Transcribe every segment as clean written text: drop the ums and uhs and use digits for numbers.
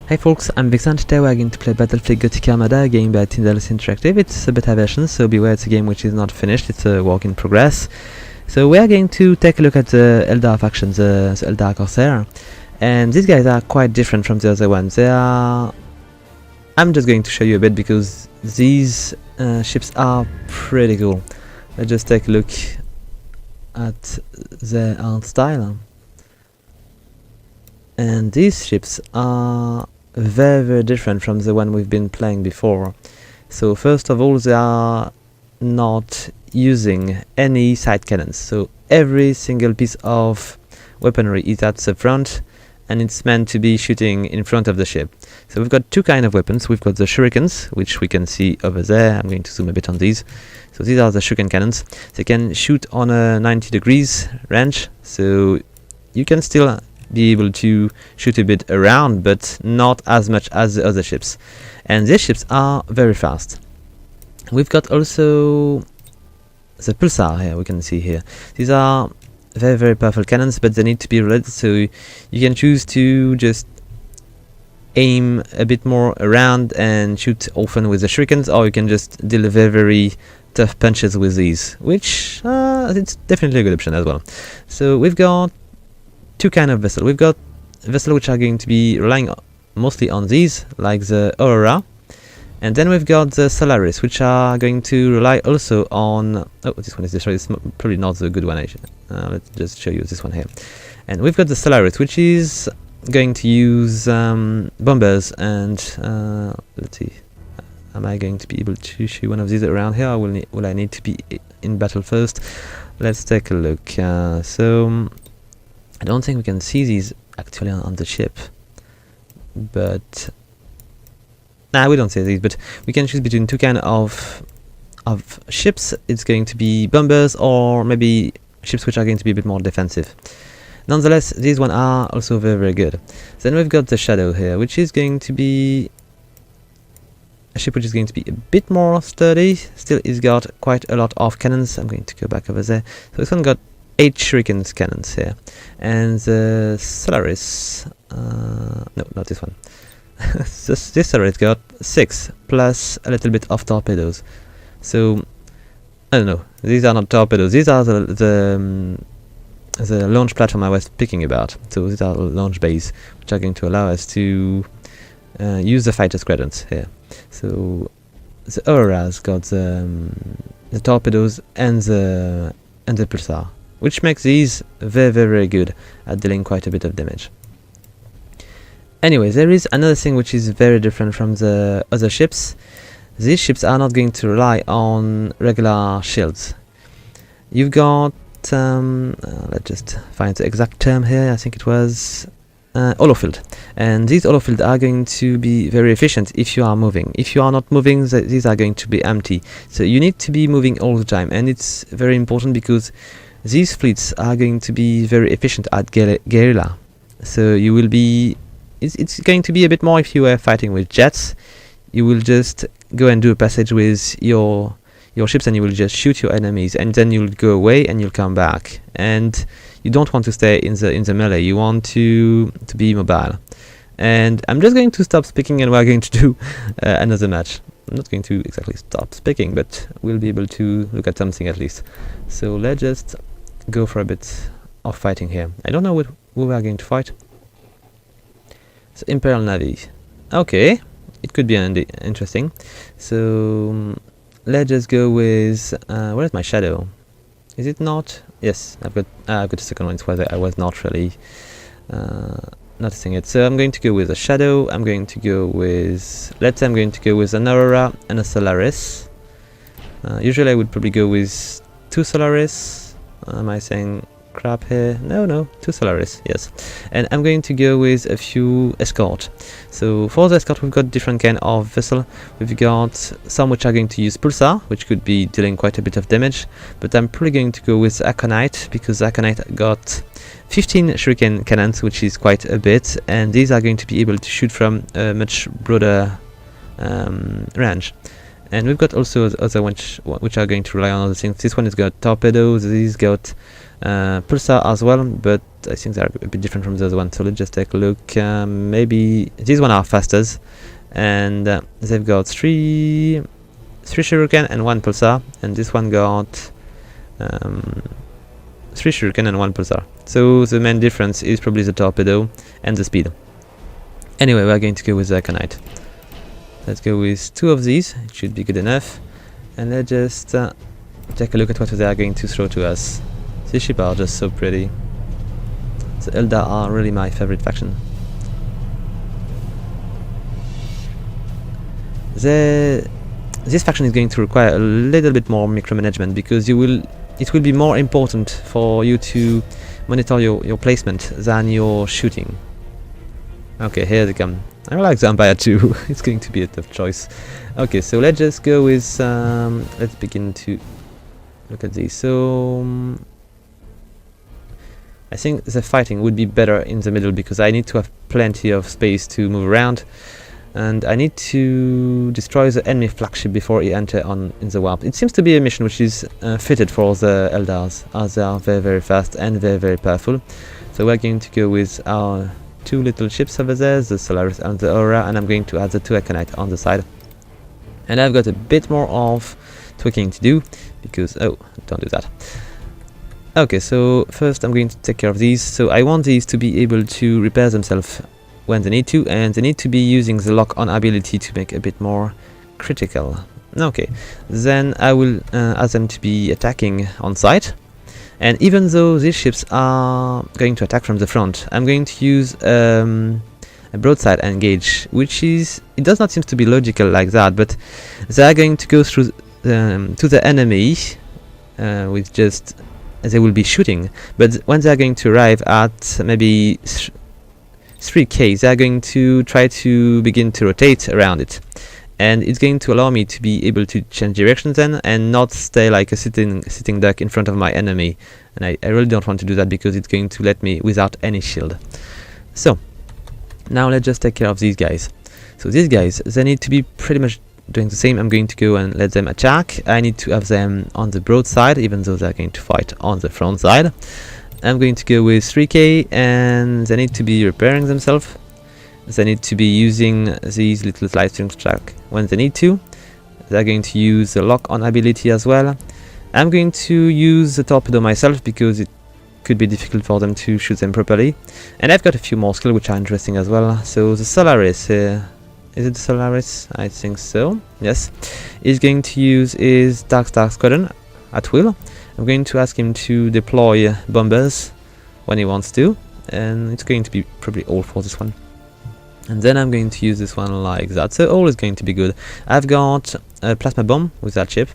Hey folks, I'm Vixen. Today we're going to play Battlefleet Gothic Armada, a game by VynxarTV. It's a beta version, so beware, it's a game which is not finished, it's a work in progress. So we are going to take a look at the Eldar faction, the Eldar Corsairs. And these guys are quite different from the other ones. I'm just going to show you a bit because these ships are pretty cool. Let's just take a look at the art style. And these ships are very different from the one we've been playing before. So first of all, they are not using any side cannons, so every single piece of weaponry is at the front and it's meant to be shooting in front of the ship. So we've got two kind of weapons. We've got the shurikens, which we can see over there. I'm going to zoom a bit on these. So these are the shuriken cannons. They can shoot on a 90 degrees range, so you can still be able to shoot a bit around, but not as much as the other ships. And these ships are very fast. We've got also the pulsar here, we can see here. These are very powerful cannons, but they need to be related, so you can choose to just aim a bit more around and shoot often with the shurikens, or you can just deal very tough punches with these, which it's definitely a good option as well. So we've got two kind of vessels. We've got vessels which are going to be relying mostly on these, like the Aurora, and then we've got the Solaris, which are going to rely also on... oh, this one is destroyed. It's probably not the good one. Let's just show you this one here. And we've got the Solaris, which is going to use bombers and... let's see. Am I going to be able to shoot one of these around here, or will I need to be in battle first? Let's take a look. So I don't think we can see these actually on the ship, but we don't see these, but we can choose between two kind of ships. It's going to be bombers or maybe ships which are going to be a bit more defensive. Nonetheless, these one are also very good. Then we've got the Shadow here, which is going to be a ship which is going to be a bit more sturdy. Still, it's got quite a lot of cannons. I'm going to go back over there. So this one got 8 shuriken cannons here, and the Solaris, no, not this one. this Solaris got 6 plus a little bit of torpedoes. So I don't know. These are not torpedoes. These are the launch platform I was speaking about. So these are the launch bays, which are going to allow us to use the fighter squadrons here. So the Aurora's got the torpedoes and the pulsar, which makes these very good at dealing quite a bit of damage. Anyway, there is another thing which is very different from the other ships. These ships are not going to rely on regular shields. You've got, let's just find the exact term here, I think it was holofield. And these holofields are going to be very efficient if you are moving. If you are not moving, these are going to be empty. So you need to be moving all the time, and it's very important because these fleets are going to be very efficient at guerrilla. So you will be... It's going to be a bit more if you were fighting with jets. You will just go and do a passage with your ships, and you will just shoot your enemies, and then you'll go away and you'll come back. And you don't want to stay in the melee. You want to be mobile. And I'm just going to stop speaking, and we're going to do another match. I'm not going to exactly stop speaking, but we'll be able to look at something at least. So let's just go for a bit of fighting here. I don't know who we are going to fight. So Imperial Navy. Okay, it could be interesting. So let's just go with where is my Shadow? Is it not? Yes, I've got a second one. It's where I was not really noticing it. So I'm going to go with a Shadow. I'm going to go with, let's say I'm going to go with an Aurora and a Solaris. Usually I would probably go with 2 Solaris. Am I saying crap here? No, 2 Solaris, yes. And I'm going to go with a few escort. So for the escort, we've got different kind of vessel. We've got some which are going to use pulsar, which could be dealing quite a bit of damage, but I'm probably going to go with Aconite, because Aconite got 15 shuriken cannons, which is quite a bit, and these are going to be able to shoot from a much broader range. And we've got also other which are going to rely on other things. This one has got torpedoes, this got Pulsar as well, but I think they're a bit different from the other one. So let's just take a look. Maybe these one are fastest, and they've got three shuriken and 1 pulsar, and this one got 3 shuriken and 1 pulsar. So the main difference is probably the torpedo and the speed. Anyway, we're going to go with the Aconite. Let's go with 2 of these, it should be good enough. And let's just take a look at what they are going to throw to us. These ships are just so pretty. The Eldar are really my favorite faction. This faction is going to require a little bit more micromanagement, because it will be more important for you to monitor your placement than your shooting. Okay, here they come. I like the Empire too. It's going to be a tough choice. Okay, so let's just go with let's begin to look at these. So I think the fighting would be better in the middle, because I need to have plenty of space to move around, and I need to destroy the enemy flagship before he enter in the warp. It seems to be a mission which is fitted for the Eldars, as they are very, very fast and very, very powerful. So we're going to go with our 2 little ships over there, the Solaris and the Aura, and I'm going to add the 2 Aconite on the side. And I've got a bit more of tweaking to do, because oh, don't do that. Okay, so first I'm going to take care of these. So I want these to be able to repair themselves when they need to, and they need to be using the lock-on ability to make a bit more critical. Okay, then I will ask them to be attacking on sight. And even though these ships are going to attack from the front, I'm going to use a broadside engage, which is, it does not seem to be logical like that, but they are going to go through to the enemy with just, they will be shooting, but when they are going to arrive at maybe 3k, they are going to try to begin to rotate around it. And it's going to allow me to be able to change direction then, and not stay like a sitting duck in front of my enemy. And I really don't want to do that, because it's going to let me without any shield. So now let's just take care of these guys. So these guys, they need to be pretty much doing the same. I'm going to go and let them attack. I need to have them on the broadside, even though they're going to fight on the front side. I'm going to go with 3k, and they need to be repairing themselves. They need to be using these little slide strings track when they need to. They're going to use the lock-on ability as well. I'm going to use the torpedo myself, because it could be difficult for them to shoot them properly. And I've got a few more skills which are interesting as well. So the Solaris, is it the Solaris? I think so, yes. He's going to use his Dark Star Squadron at will. I'm going to ask him to deploy bombers when he wants to, and it's going to be probably all for this one. And then I'm going to use this one like that, so all is going to be good. I've got a plasma bomb with that ship.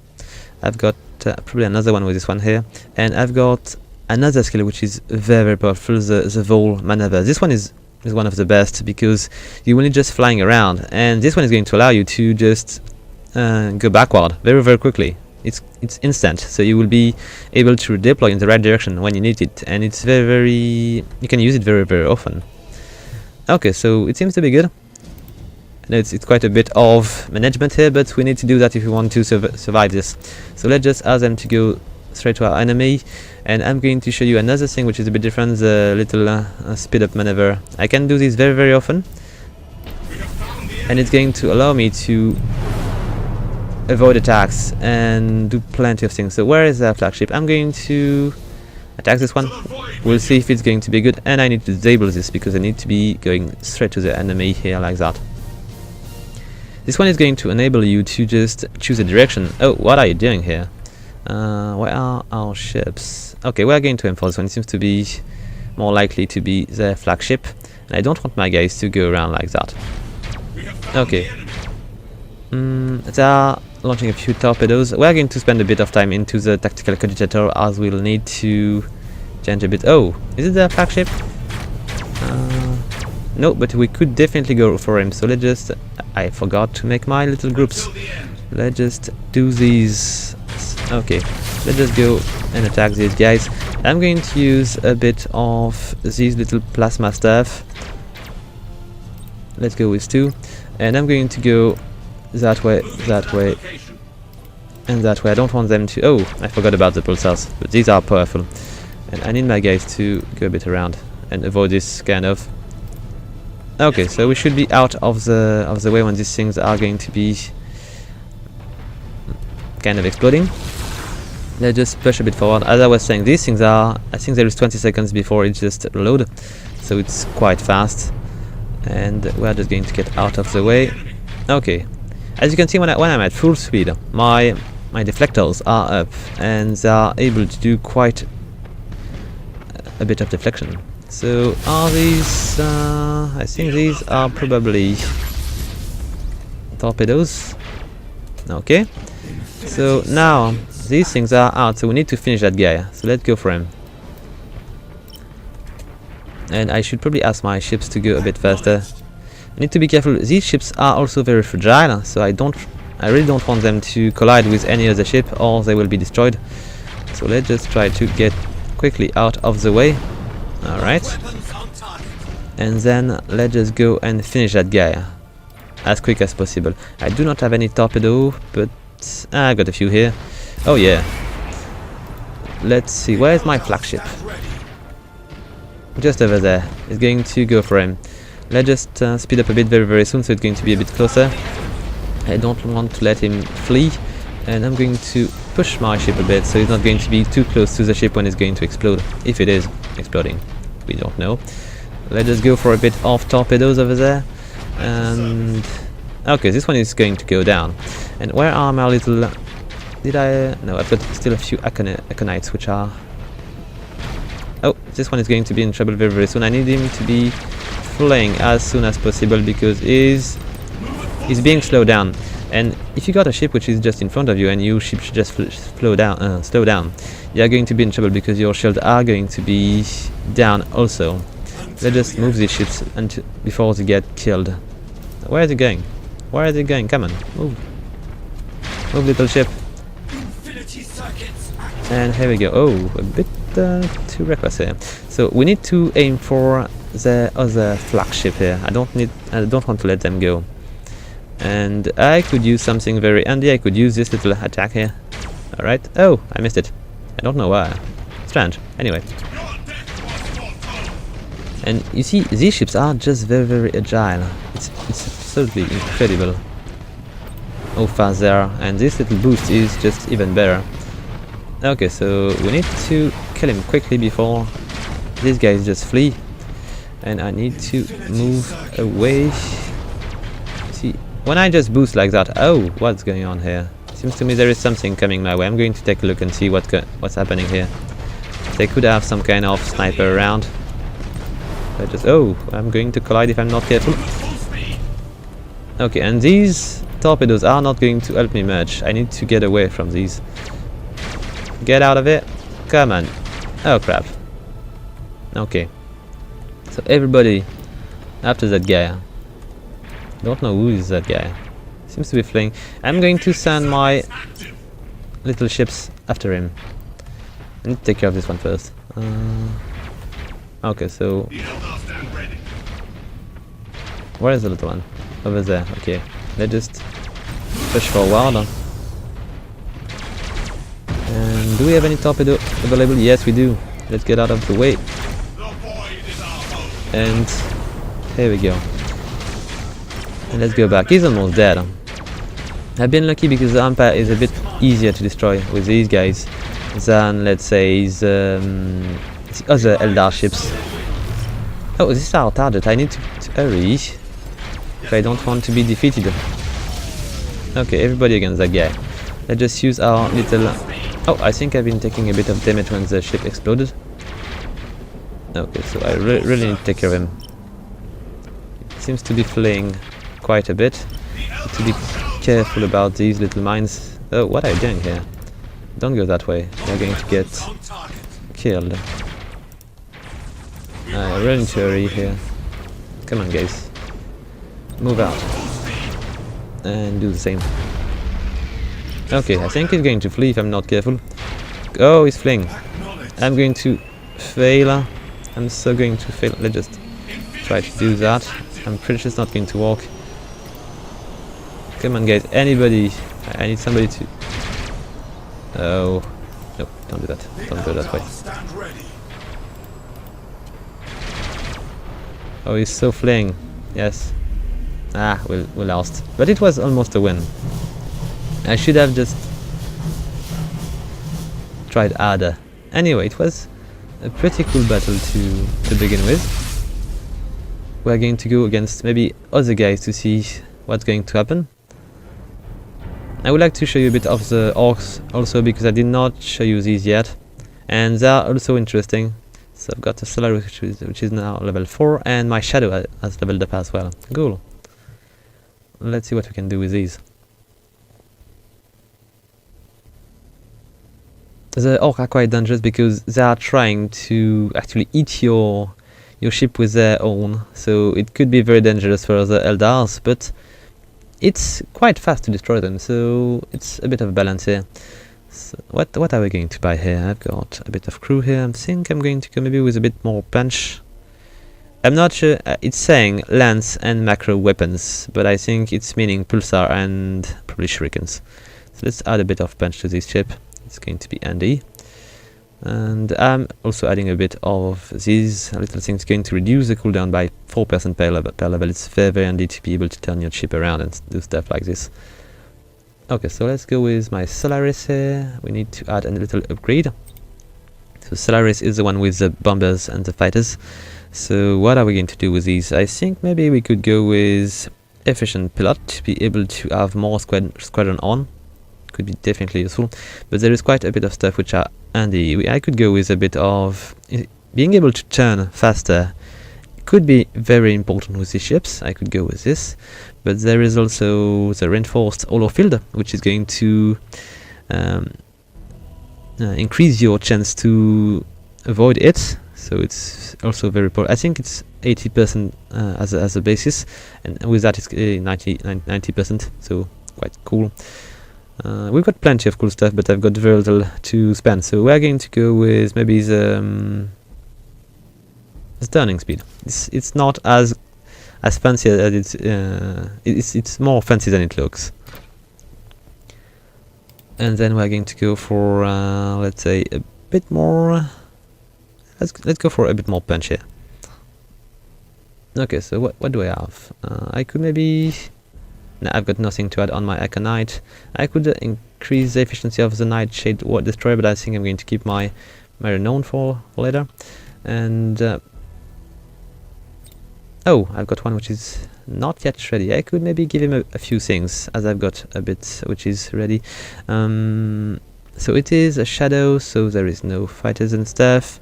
I've got probably another one with this one here, and I've got another skill which is very, very powerful, the Vol maneuver. This one is one of the best, because you're only just flying around, and this one is going to allow you to just go backward very, very quickly. It's instant, so you will be able to redeploy in the right direction when you need it, and it's very, very, you can use it very, very often. Okay, so it seems to be good. I know it's quite a bit of management here, but we need to do that if we want to survive this. So let's just ask them to go straight to our enemy, and I'm going to show you another thing which is a bit different, the little speed up maneuver. I can do this very, very often, and it's going to allow me to avoid attacks and do plenty of things. So where is the flagship? I'm going to attack this one. We'll see if it's going to be good, and I need to disable this, because I need to be going straight to the enemy here like that. This one is going to enable you to just choose a direction. Oh, what are you doing here? Where are our ships? Okay, we're going to aim for this one. It seems to be more likely to be their flagship, and I don't want my guys to go around like that. Okay. They are launching a few torpedoes. We're going to spend a bit of time into the tactical cogitator, as we'll need to change a bit. Oh, is it the flagship? No, but we could definitely go for him. So let's just, I forgot to make my little groups. Let's just do these. Okay, let's just go and attack these guys. I'm going to use a bit of these little plasma stuff. Let's go with 2, and I'm going to go that way, and that way. I don't want them to... Oh, I forgot about the pulsars, but these are powerful. And I need my guys to go a bit around and avoid this kind of... Okay, so we should be out of the way when these things are going to be kind of exploding. Let's just push a bit forward. As I was saying, these things are... I think there is 20 seconds before it just reload, so it's quite fast. And we're just going to get out of the way. Okay. As you can see, when I'm at full speed, my deflectors are up, and they are able to do quite a bit of deflection. So are these... I think these are probably torpedoes. Okay. So now these things are out, so we need to finish that guy. So let's go for him. And I should probably ask my ships to go a bit faster. I need to be careful. These ships are also very fragile, so I really don't want them to collide with any other ship, or they will be destroyed. So let's just try to get quickly out of the way. Alright. And then let's just go and finish that guy as quick as possible. I do not have any torpedo, but I got a few here. Oh yeah. Let's see, where's my flagship? Just over there. It's going to go for him. Let's just speed up a bit very soon, so it's going to be a bit closer. I don't want to let him flee, and I'm going to push my ship a bit so he's not going to be too close to the ship when it's going to explode. If it is exploding, we don't know. Let's just go for a bit of torpedoes over there. And okay, this one is going to go down. And where are my little... Did I... No, I've got still a few Aconites which are... Oh, this one is going to be in trouble very soon. I need him to be flying as soon as possible because he's being slowed down. And if you got a ship which is just in front of you and your ship should just slow down, you are going to be in trouble because your shields are going to be down also. Let's just move these ships until before they get killed. Where is it going? Where is it going? Come on, move. Move, little ship. And here we go. Oh, a bit too reckless here. So we need to aim for the other flagship here. I don't want to let them go. And I could use something very handy. I could use this little attack here. Alright. Oh, I missed it. I don't know why. Strange. Anyway. And you see, these ships are just very agile. It's absolutely incredible how fast they are. And this little boost is just even better. Okay, so we need to kill him quickly before these guys just flee. And I need to move away. See, when I just boost like that, oh, what's going on here? Seems to me there is something coming my way. I'm going to take a look and see what's happening here. They could have some kind of sniper around. I just, oh, I'm going to collide if I'm not careful. Okay, and these torpedoes are not going to help me much. I need to get away from these. Get out of it. Come on. Oh crap. Okay. So everybody after that guy. Don't know who is that guy. Seems to be flying. I'm going to send my little ships after him. I need to take care of this one first. Okay, so where is the little one? Over there. Okay. Let's just push forward. And do we have any torpedo available? Yes, we do. Let's get out of the way. And here we go. And let's go back. He's almost dead. I've been lucky because the Empire is a bit easier to destroy with these guys than, let's say, the other Eldar ships. Oh, this is our target. I need to hurry if I don't want to be defeated. Okay, everybody against that guy. Let's just use our little... Oh, I think I've been taking a bit of damage when the ship exploded. Okay, so I really need to take care of him. It seems to be fleeing quite a bit. Need to be careful about these little mines. Oh, what are you doing here? Don't go that way. You're going to get killed. I really need to hurry here. Come on, guys. Move out. And do the same. Okay, I think he's going to flee if I'm not careful. Oh, he's fleeing. I'm going to fail. I'm so going to fail. Let's just try to do that. I'm pretty sure it's not going to work. Come on, guys. Anybody. I need somebody to... Oh. No, don't do that. Don't go that way. Oh, he's so fleeing. Yes. Ah, we lost. But it was almost a win. I should have just tried harder. Anyway, it was a pretty cool battle to begin with. We're going to go against maybe other guys to see what's going to happen. I would like to show you a bit of the Orks also, because I did not show you these yet. And they are also interesting. So I've got a Solaris which is now level 4, and my Shadow has leveled up as well. Cool. Let's see what we can do with these. The Orcs are quite dangerous because they are trying to actually eat your ship with their own. So it could be very dangerous for the Eldars, but it's quite fast to destroy them, so it's a bit of a balance here. So what are we going to buy here? I've got a bit of crew here. I think I'm going to go maybe with a bit more punch. I'm not sure, it's saying lance and macro weapons, but I think it's meaning pulsar and probably shurikens. So let's add a bit of punch to this ship. It's going to be handy. And I'm also adding a bit of these little things going to reduce the cooldown by 4% per level. It's very, very handy to be able to turn your ship around and do stuff like this. Okay, so let's go with my Solaris here. We need to add a little upgrade. So Solaris is the one with the bombers and the fighters. So what are we going to do with these? I think maybe we could go with efficient pilot to be able to have more squadron on. Could be definitely useful, but there is quite a bit of stuff which are handy. I could go with a bit of being able to turn faster. Could be very important with these ships. I could go with this, but there is also the reinforced holo field, which is going to increase your chance to avoid it. So it's also very important. I think it's 80% as a basis, and with that it's 90%. So quite cool. We've got plenty of cool stuff, but I've got very little to spend, so we're going to go with maybe the turning speed. It's not as fancy as it's more fancy than it looks. And then we're going to go for let's say a bit more. Let's go for a bit more punch here. Okay, so what do I have? I could maybe. No, I've got nothing to add on my Aconite. I could increase the efficiency of the Nightshade Destroyer, but I think I'm going to keep my Renown for later. And oh, I've got one which is not yet ready. I could maybe give him a few things, as I've got a bit which is ready. So it is a Shadow, so there is no fighters and stuff.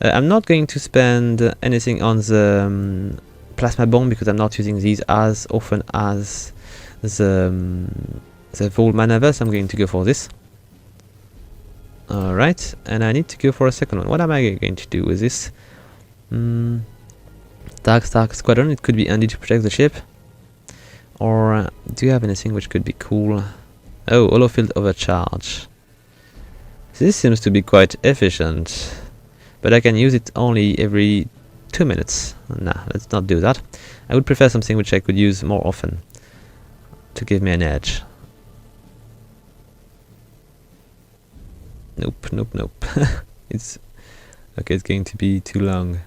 I'm not going to spend anything on the Plasma Bomb because I'm not using these as often as the Vol Maneuver, so I'm going to go for this. Alright, and I need to go for a second one. What am I going to do with this? Dark Squadron, it could be handy to protect the ship. Or do you have anything which could be cool? Oh, Holofield Overcharge. This seems to be quite efficient, but I can use it only every 2 minutes. Nah, let's not do that. I would prefer something which I could use more often to give me an edge. Nope. It's okay, it's going to be too long.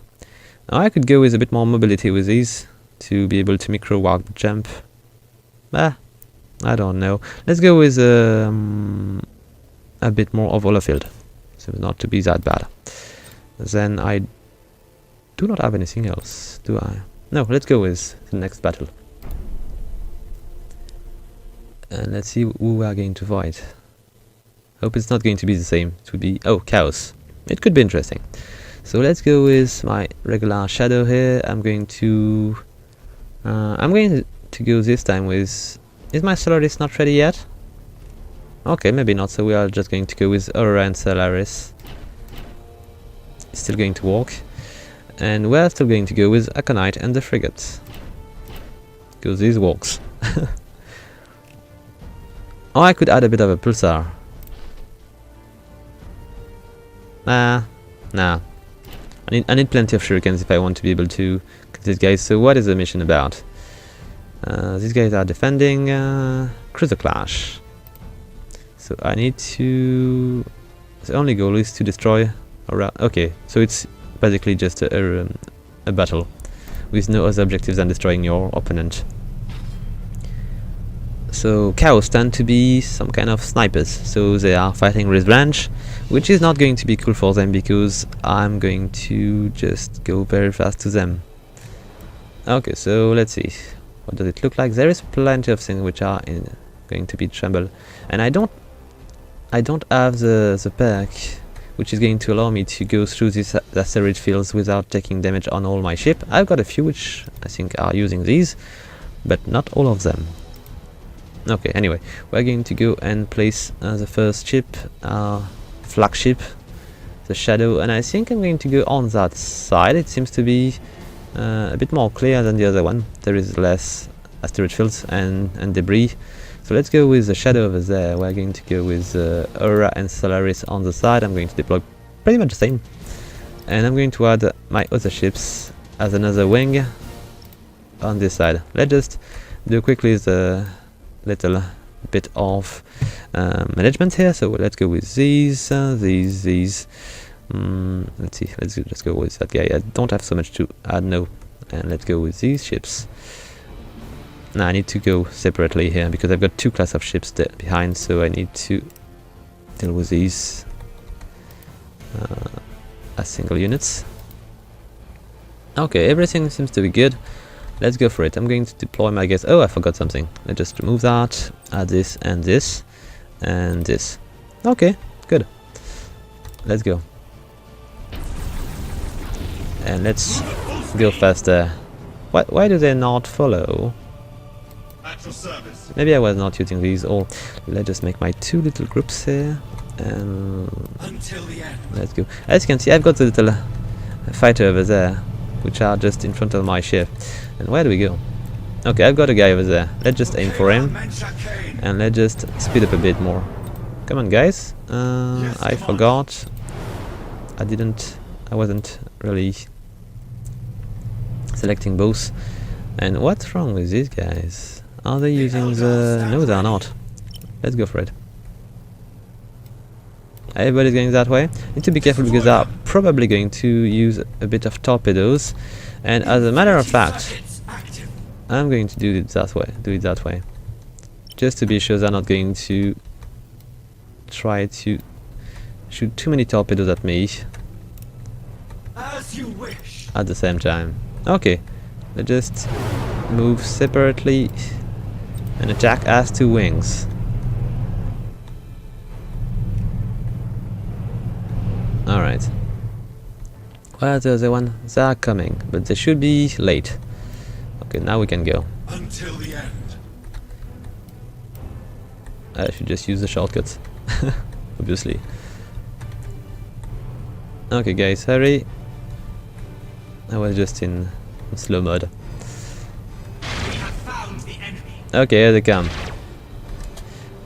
Now I could go with a bit more mobility with these to be able to micro warp jump. I don't know. Let's go with a bit more of Holofield, so not to be that bad. Then I do not have anything else, do I? No, let's go with the next battle. And let's see who we are going to fight. Hope it's not going to be the same. It would be, oh, Chaos. It could be interesting. So let's go with my regular Shadow here. I'm going to go this time with... Is my Solaris not ready yet? Okay, maybe not, so we are just going to go with Aurora and Solaris. It's still going to work. And we're still going to go with Aconite and the Frigate. Because this works. Oh, I could add a bit of a Pulsar. Nah. I need plenty of shurikens if I want to be able to get these guys. So what is the mission about? These guys are defending Cruiser Clash. So I need to... The only goal is to destroy around... Okay, so it's basically just a battle with no other objectives than destroying your opponent. So cows tend to be some kind of snipers, so they are fighting with branch, which is not going to be cool for them because I'm going to just go very fast to them. Okay, so let's see. What does it look like? There is plenty of things which are going to be tremble, and I don't have the perk which is going to allow me to go through these asteroid fields without taking damage on all my ship. I've got a few which I think are using these, but not all of them. Okay, anyway, we're going to go and place the first ship, flagship, the Shadow, and I think I'm going to go on that side. It seems to be a bit more clear than the other one. There is less asteroid fields and debris. So let's go with the Shadow over there. We're going to go with Aura and Solaris on the side. I'm going to deploy pretty much the same. And I'm going to add my other ships as another wing on this side. Let's just do quickly the little bit of management here. So let's go with these. Let's see, let's go with that guy. I don't have so much to add now. And let's go with these ships. Now I need to go separately here because I've got two classes of ships there behind, so I need to deal with these as single units. Okay, everything seems to be good. Let's go for it. I'm going to deploy my guess. Oh, I forgot something. Let's just remove that, add this and this and this. Okay, good. Let's go. And let's go faster. Why do they not follow? Maybe I was not using these all. Let's just make my two little groups here and let's go. As you can see, I've got the little fighter over there, which are just in front of my ship. And where do we go? Okay, I've got a guy over there. Let's just aim for him and let's just speed up a bit more. Come on, guys. I forgot. I wasn't really selecting both. And what's wrong with these guys? Are they using the... No, they are not. Let's go for it. Everybody's going that way. Need to be careful because they are probably going to use a bit of torpedoes. And as a matter of fact, I'm going to do it that way. Just to be sure they're not going to try to shoot too many torpedoes at me as you wish. At the same time. Okay, let's just move separately and attack as two wings. Alright. Where's the other one? They are coming, but they should be late. Okay, now we can go. Until the end. I should just use the shortcuts. Obviously. Okay guys, hurry. I was just in slow mode. We have found the enemy. Okay, here they come.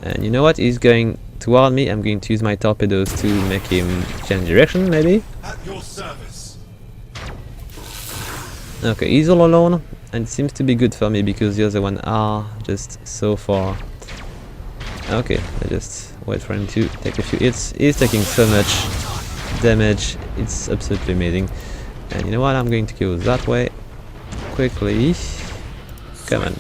And you know what? He's going toward me. I'm going to use my torpedoes to make him change direction, maybe? At your service. Okay, he's all alone, and it seems to be good for me because the other one are just so far. Okay, I just wait for him to take a few hits. He's taking so much damage, it's absolutely amazing. And you know what? I'm going to go that way quickly. Come on.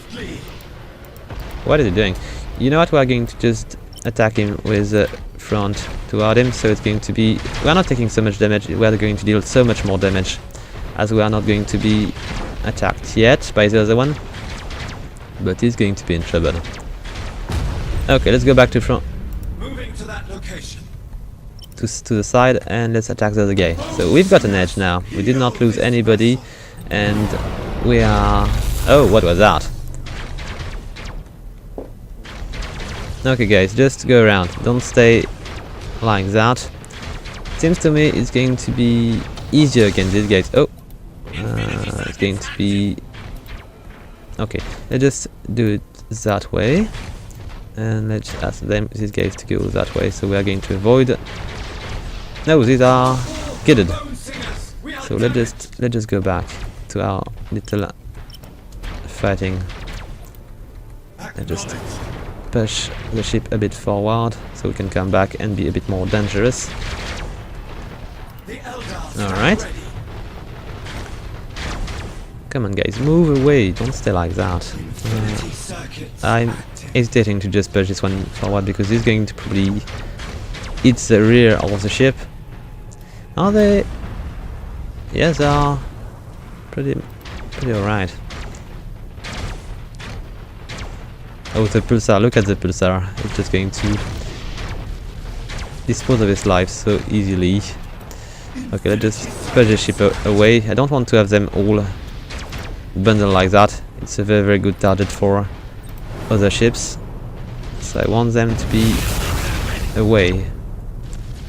What is he doing? You know what? We're going to just attack him with the front toward him, so it's going to be... We're not taking so much damage, we're going to deal so much more damage, as we are not going to be attacked yet by the other one. But he's going to be in trouble. Okay, let's go back to front. Moving to that location. To the side, and let's attack the other guy. So we've got an edge now. We did not lose anybody, and we are... Oh, what was that? Okay guys, just go around. Don't stay like that. Seems to me it's going to be easier against these guys. Oh, it's going to be... Okay, let's just do it that way. And let's ask these guys to go that way, so we are going to avoid... No, these are gidded. So let's just go back to our little fighting. And just push the ship a bit forward so we can come back and be a bit more dangerous. Alright. Come on guys, move away, don't stay like that. I'm hesitating to just push this one forward because he's going to probably hit the rear of the ship. Are they? Yes, they are pretty alright. Oh, the pulsar, look at the pulsar, it's just going to dispose of his life so easily. Okay, let's just push the ship away. I don't want to have them all bundled like that. It's a very good target for other ships. So I want them to be away.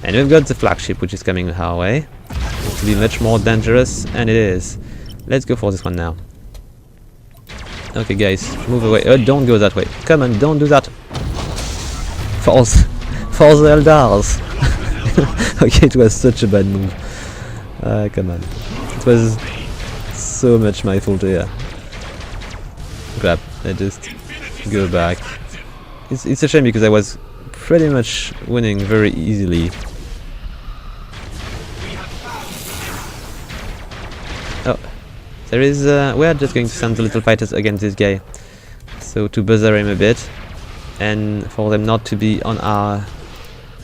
And we've got the flagship which is coming our way. It will be much more dangerous, and it is. Let's go for this one now. Okay guys, move away. Don't go that way. Come on, don't do that. False. For the Eldars. Okay, it was such a bad move. Come on. It was so much my fault here. Crap, I just go back. It's a shame because I was pretty much winning very easily. Oh, there is. We're just going to send the little fighters against this guy, so to buzzer him a bit, and for them not to be on our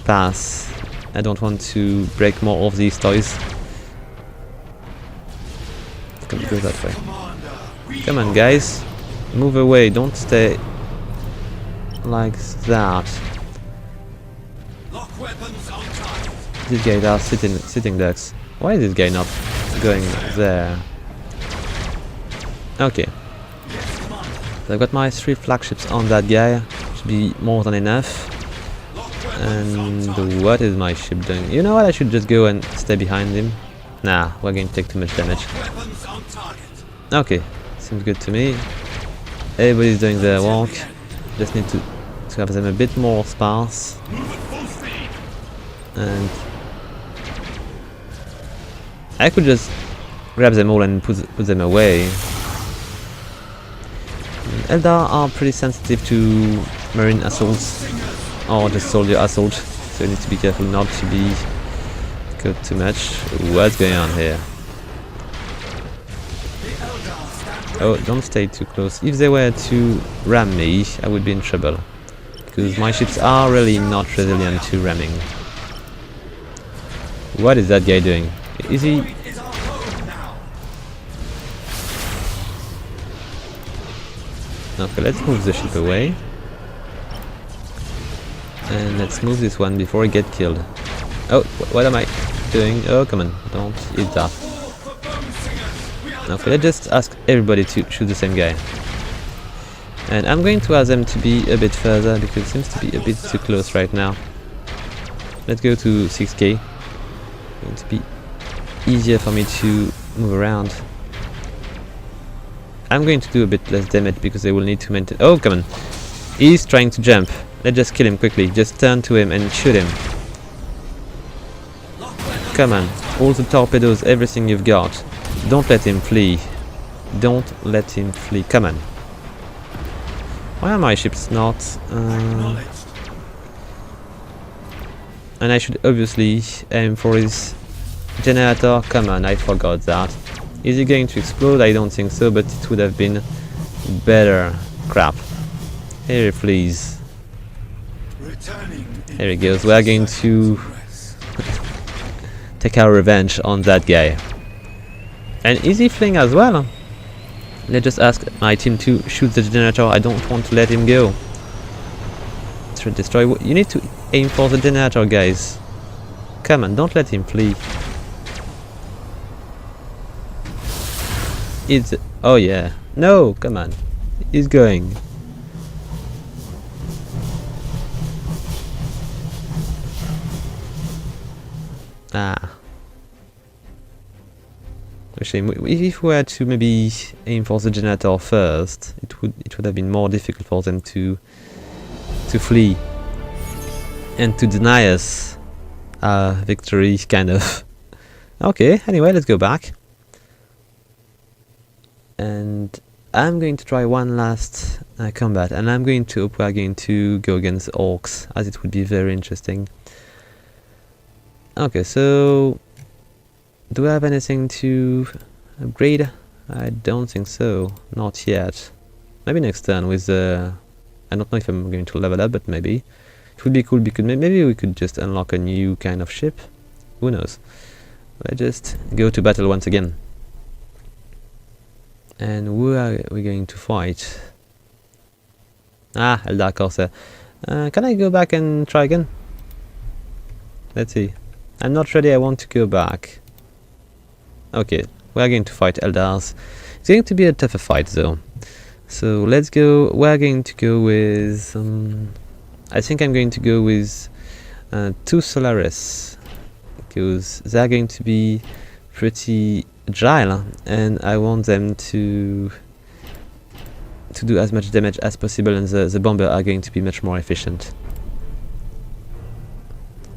path. I don't want to break more of these toys. It's gonna go that way. Come on, guys, move away. Don't stay like that. These guys are sitting ducks. Why is this guy not going there? Okay. So I've got my 3 flagships on that guy. Should be more than enough. And what is my ship doing? You know what? I should just go and stay behind him. Nah, we're going to take too much damage. Okay, seems good to me. Everybody's doing their work. Just need to have them a bit more sparse. And I could just grab them all and put them away. Eldar are pretty sensitive to marine assaults or just soldier assault, so you need to be careful not to be cut too much. What's going on here? Oh, don't stay too close. If they were to ram me, I would be in trouble, because my ships are really not resilient to ramming. What is that guy doing? Is he... Okay, let's move the ship away. And let's move this one before he gets killed. Oh, what am I doing? Oh, come on, don't eat that. Okay, let's just ask everybody to shoot the same guy. And I'm going to ask them to be a bit further, because it seems to be a bit too close right now. Let's go to 6k. It's going to be easier for me to move around. I'm going to do a bit less damage because they will need to maintain... Oh, come on. He's trying to jump. Let's just kill him quickly. Just turn to him and shoot him. Come on. All the torpedoes, everything you've got. Don't let him flee. Don't let him flee. Come on. Why are my ships not... And I should obviously aim for his generator. Come on, I forgot that. Is he going to explode? I don't think so, but it would have been better. Crap. Here he flees. Here he goes. We are going to take our revenge on that guy. And is he fleeing as well? Let's just ask my team to shoot the generator. I don't want to let him go. To destroy. You need to aim for the generator, guys. Come on, don't let him flee. It's... Oh yeah. No, come on. He's going. Ah. A shame. If we were to maybe aim for the generator first, it would have been more difficult for them to flee and to deny us victory, kind of. Okay. Anyway, let's go back. And I'm going to try one last combat, and I'm going to hope we're going to go against Orks, as it would be very interesting. Okay, so do I have anything to upgrade? I don't think so. Not yet. Maybe next turn with the... I don't know if I'm going to level up, but maybe. It would be cool because maybe we could just unlock a new kind of ship. Who knows? Let's just go to battle once again. And who are we going to fight? Ah, Eldar Corsairs. Can I go back and try again? Let's see. I'm not ready, I want to go back. Okay, we're going to fight Eldars. It's going to be a tougher fight though. So let's go, we're going to go with... I think I'm going to go with 2 Solaris. Because they're going to be pretty agile and I want them to do as much damage as possible, and the bomber are going to be much more efficient.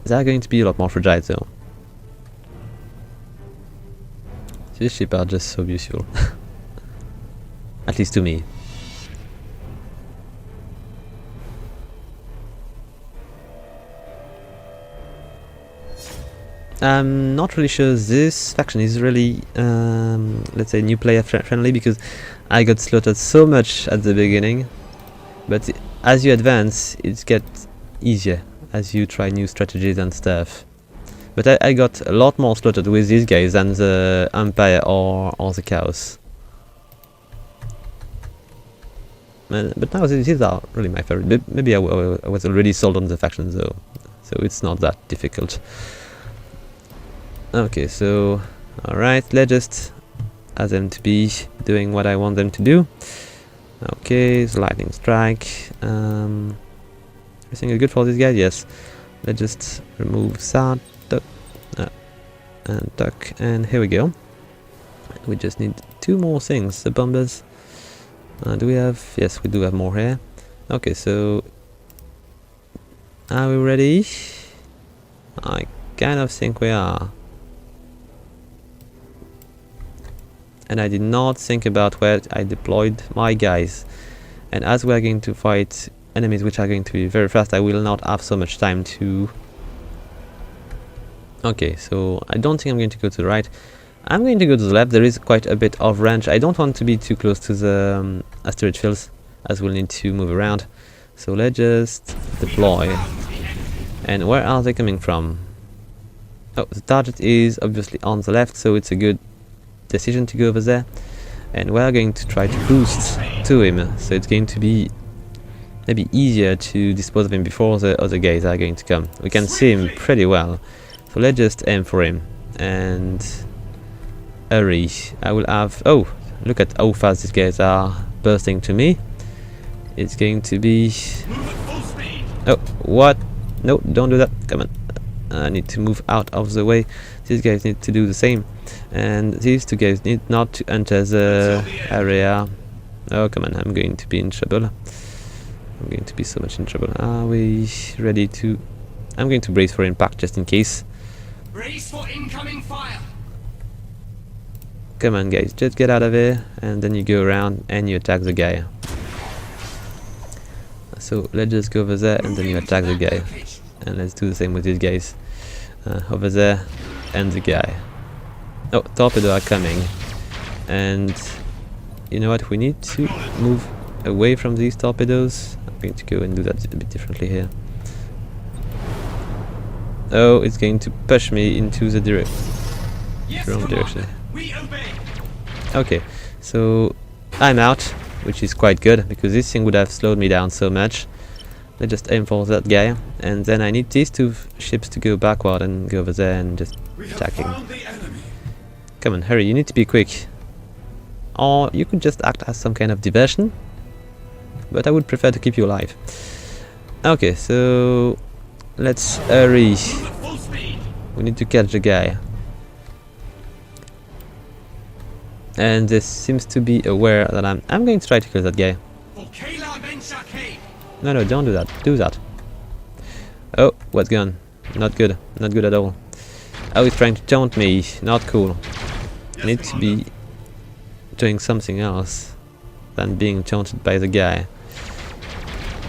They are going to be a lot more fragile though. These ships are just so useful. At least to me. I'm not really sure this faction is really, let's say, new player friendly, because I got slaughtered so much at the beginning, but as you advance it gets easier as you try new strategies and stuff. But I got a lot more slaughtered with these guys than the Empire or the Chaos. But now these are really my favorite. Maybe I was already sold on the faction though, so it's not that difficult. Okay, so alright, let's just ask them to be doing what I want them to do. Okay, it's lightning strike. Everything is good for this guy? Yes. Let's just remove that, duck, and duck, and here we go. We just need 2 more things. The bombers. Do we have? Yes, we do have more here. Okay, so are we ready? I kind of think we are. And I did not think about where I deployed my guys. And as we are going to fight enemies which are going to be very fast, I will not have so much time to... Okay, so I don't think I'm going to go to the right. I'm going to go to the left. There is quite a bit of range. I don't want to be too close to the asteroid fields, as we'll need to move around. So let's just deploy. And where are they coming from? Oh, the target is obviously on the left, so it's a good decision to go over there. And we're going to try to boost to him, so it's going to be maybe easier to dispose of him before the other guys are going to come. We can see him pretty well, so let's just aim for him and hurry. I will have... oh, look at how fast these guys are bursting to me. It's going to be... oh, what? No, don't do that. Come on. I need to move out of the way. These guys need to do the same. And these 2 guys need not to enter the area. Oh, come on, I'm going to be in trouble. I'm going to be so much in trouble. Are we ready to... I'm going to brace for impact just in case. Brace for incoming fire. Come on guys, just get out of here, and then you go around and you attack the guy. So let's just go over there and then you attack the guy. And let's do the same with these guys. Over there and the guy. Oh, torpedo are coming. And you know what, we need to move away from these torpedoes. I'm going to go and do that a bit differently here. Oh, it's going to push me into the wrong direction. We obey. Okay, so I'm out, which is quite good, because this thing would have slowed me down so much. Let's just aim for that guy, and then I need these 2 ships to go backward and go over there and just attack him. Come on, hurry, you need to be quick. Or you could just act as some kind of diversion, but I would prefer to keep you alive. Okay, so let's hurry. We need to catch the guy. And this seems to be aware that I'm going to try to kill that guy. No, don't do that. Do that. Oh, what's gone? Not good. Not good at all. Oh, he's trying to taunt me. Not cool. I need to be doing something else than being taunted by the guy.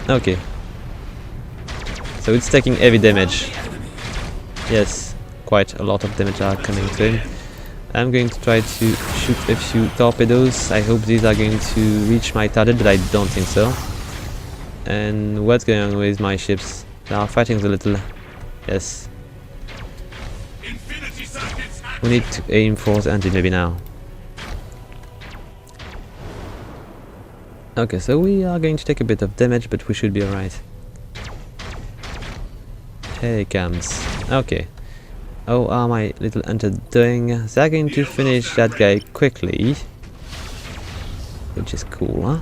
Okay. So it's taking heavy damage. Yes, quite a lot of damage are coming to him. I'm going to try to shoot shoot a few torpedoes. I hope these are going to reach my target, but I don't think so. And what's going on with my ships? They are fighting a little. Yes. Infinity circuits We need to aim for the engine maybe now. Okay, so we are going to take a bit of damage, but we should be alright. Here he comes. Okay. How are my little hunters doing? They're going to finish that guy quickly. Which is cool, huh?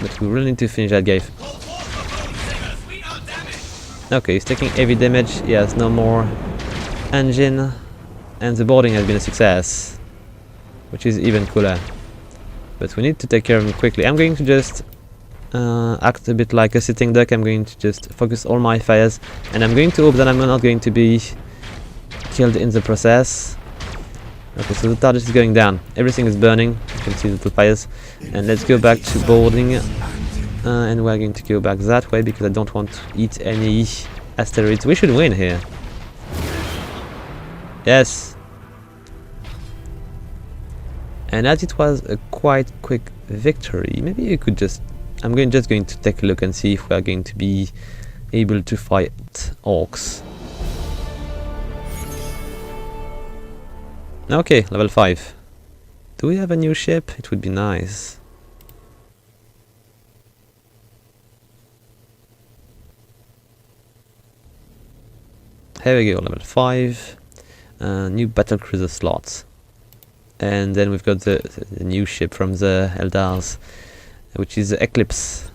But we really need to finish that guy. Okay, he's taking heavy damage. He has no more engine. And the boarding has been a success. Which is even cooler. But we need to take care of him quickly. I'm going to just act a bit like a sitting duck. I'm going to just focus all my fires. And I'm going to hope that I'm not going to be killed in the process. Okay, so the target is going down. Everything is burning. You can see the little fires. And let's go back to boarding. And we're going to go back that way because I don't want to eat any asteroids. We should win here. Yes. And as it was a quite quick victory, maybe you could just... I'm just going to take a look and see if we are going to be able to fight Orks. Okay, level 5. Do we have a new ship? It would be nice. Here we go, level 5. New battlecruiser slots. And then we've got the new ship from the Eldars, which is the Eclipse.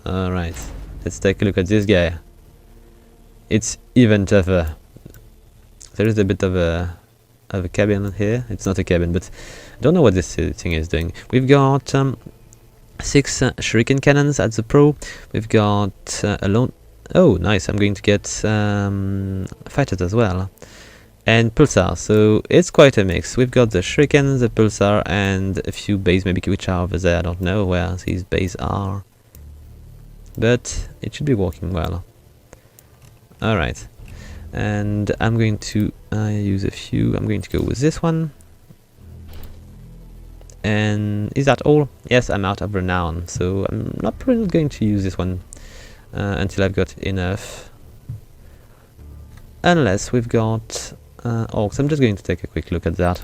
Alright, let's take a look at this guy. It's even tougher. There is a bit of a cabin here. It's not a cabin, but I don't know what this thing is doing. We've got 6 shuriken cannons at the pro. We've got a lone... Oh, nice, I'm going to get fighters as well. And pulsar, so it's quite a mix. We've got the shuriken, the pulsar, and a few bays maybe which are over there. I don't know where these bays are, but it should be working well. Alright, and I'm going to use a few. I'm going to go with this one. And is that all? Yes, I'm out of renown, so I'm not really going to use this one until I've got enough. Unless we've got Orks. I'm just going to take a quick look at that.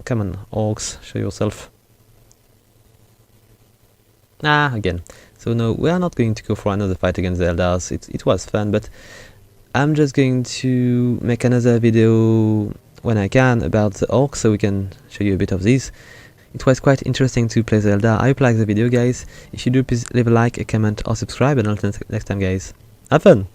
Come on, Orks, show yourself. Ah, again. So no, we are not going to go for another fight against the Eldars. It was fun, but I'm just going to make another video when I can about the Orcs, so we can show you a bit of these. It was quite interesting to play the Eldar. I hope you liked the video, guys. If you do, please leave a like, a comment, or subscribe, and until next time, guys. Have fun!